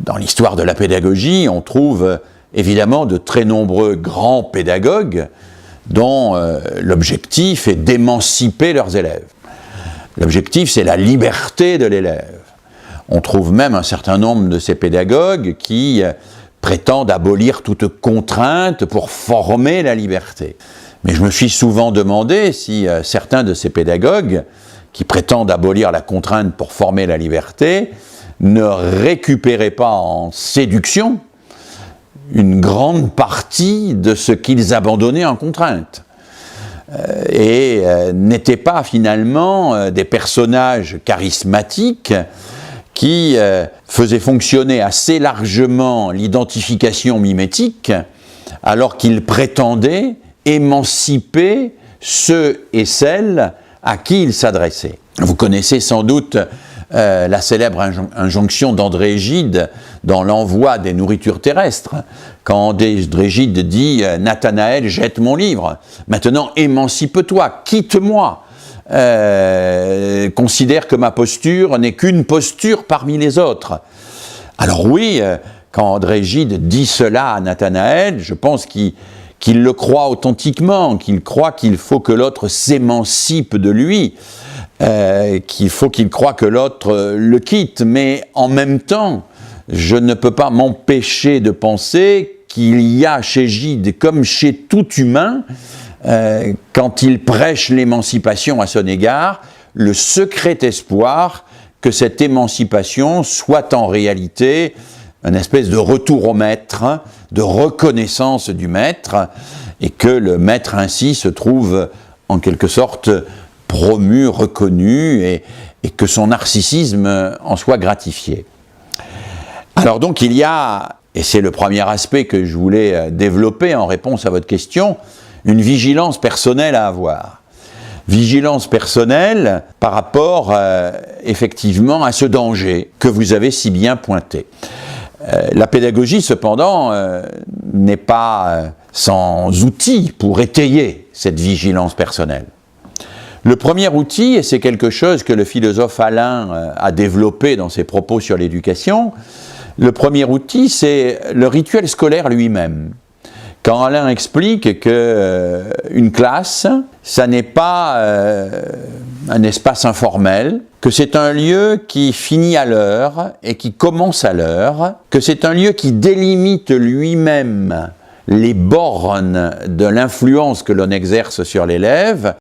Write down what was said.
Dans l'histoire de la pédagogie, on trouve évidemment de très nombreux grands pédagogues dont l'objectif est d'émanciper leurs élèves. L'objectif, c'est la liberté de l'élève. On trouve même un certain nombre de ces pédagogues qui prétendent abolir toute contrainte pour former la liberté. Mais je me suis souvent demandé si certains de ces pédagogues qui prétendent abolir la contrainte pour former la liberté ne récupéraient pas en séduction une grande partie de ce qu'ils abandonnaient en contrainte. Et n'étaient pas finalement des personnages charismatiques qui faisaient fonctionner assez largement l'identification mimétique, alors qu'ils prétendaient émanciper ceux et celles à qui ils s'adressaient. Vous connaissez sans doute la célèbre injonction d'André Gide dans l'envoi des nourritures terrestres, quand André Gide dit « Nathanaël, jette mon livre, maintenant émancipe-toi, quitte-moi, considère que ma posture n'est qu'une posture parmi les autres. » Alors oui, quand André Gide dit cela à Nathanaël, je pense qu'il le croit authentiquement, qu'il croit qu'il faut que l'autre s'émancipe de lui, qu'il faut qu'il croit que l'autre le quitte, mais en même temps, je ne peux pas m'empêcher de penser qu'il y a chez Gide, comme chez tout humain, quand il prêche l'émancipation à son égard, le secret espoir que cette émancipation soit en réalité une espèce de retour au maître, de reconnaissance du maître, et que le maître ainsi se trouve en quelque sorte promu, reconnu, et que son narcissisme en soit gratifié. Alors donc il y a, et c'est le premier aspect que je voulais développer en réponse à votre question, une vigilance personnelle à avoir. Vigilance personnelle par rapport effectivement à ce danger que vous avez si bien pointé. La pédagogie cependant n'est pas sans outils pour étayer cette vigilance personnelle. Le premier outil, et c'est quelque chose que le philosophe Alain a développé dans ses propos sur l'éducation, le premier outil, c'est le rituel scolaire lui-même. Quand Alain explique qu'une classe, ça n'est pas un espace informel, que c'est un lieu qui finit à l'heure et qui commence à l'heure, que c'est un lieu qui délimite lui-même les bornes de l'influence que l'on exerce sur l'élève,